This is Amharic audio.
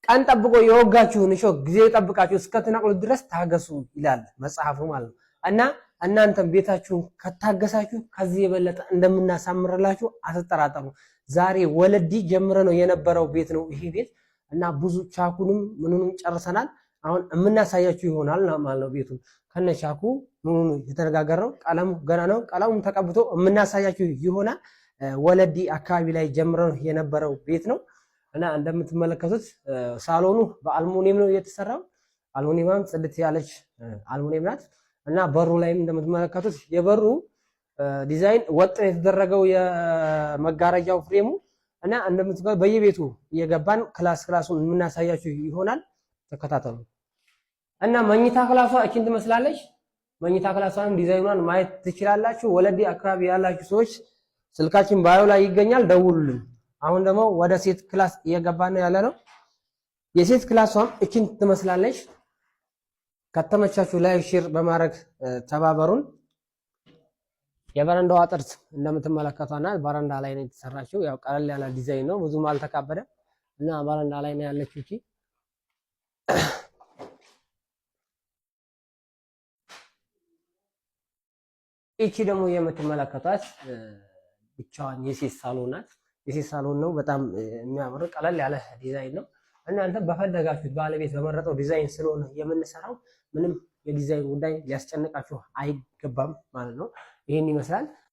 ቀን ጠብቆ የወጋችሁን እሾህ ጊዜ ጠብቃችሁ እስከትነቅሉት ድረስ ታገሱ ይላል መጽሐፉ ማለት ነው። እና እናንተም ቤታችሁን ከታገሳችሁ ከዚህ የበለጠ እንደምናሳምርላችሁ አትጠራጠሩ። ዛሬ ወለዲ ጀምረ ነው የነበረው ቤት ነው ይሄ ቤት እና ብዙ ቻኩንም ምኑንም ጨርሰናል። አሁን የምናሳያችሁ ይሆናል ማለት ነው። ቤቱን ከነቻኩ ምኑን የተነጋገረው ቀለሙ ገና ነው። ቀለሙም ተቀብቶ የምናሳያችሁ ይሆናል። ወለዲ አካባቢ ላይ ጀምረ ነው የነበረው ቤት ነው እና እንደምትመለከቱት ሳሎኑ በአልሙኒየም ነው የተሰራው። አልሙኒየም ጽድት ያለች አልሙኒየም ናት እና በሩ ላይም እንደምትመለከቱት የበሩ ዲዛይን ወጥ የተደረገው የመጋረጃው ፍሬሙ እና እንደምትመለከቱት በየቤቱ እየገባን ክላሱን የምናሳያችሁ ይሆናል። ተከታተሉ። እና መኝታ ክላሷ እቺን ትመስላለች። መኝታ ክላሷን ዲዛይኗን ማየት ትችላላችሁ። ወለዲ አካባቢ ያላችሁ ሰዎች ስልካችን ባዮ ላይ ይገኛል፣ ደውሉልን። አሁን ደግሞ ወደ ሴት ክላስ እየገባን ያለ ነው። የሴት ክላሷም እቺን ትመስላለች። ከተመቻችሁ ላይክ ሼር በማድረግ ተባበሩን። የበረንዳዋ ጥርት እንደምትመለከቷና በረንዳ ላይ ነው የተሰራችው። ያው ቀለል ያለ ዲዛይን ነው፣ ብዙም አልተካበደ እና በረንዳ ላይ ነው ያለችው እቺ። እቺ ደግሞ የምትመለከቷት ብቻዋን የሴት ሳሎን ናት። የሴት ሳሎን ነው። በጣም የሚያምር ቀለል ያለ ዲዛይን ነው። እናንተ በፈለጋችሁት ባለቤት በመረጠው ዲዛይን ስለሆነ የምንሰራው ምንም የዲዛይን ጉዳይ ሊያስጨንቃችሁ አይገባም ማለት ነው። ይሄን ይመስላል።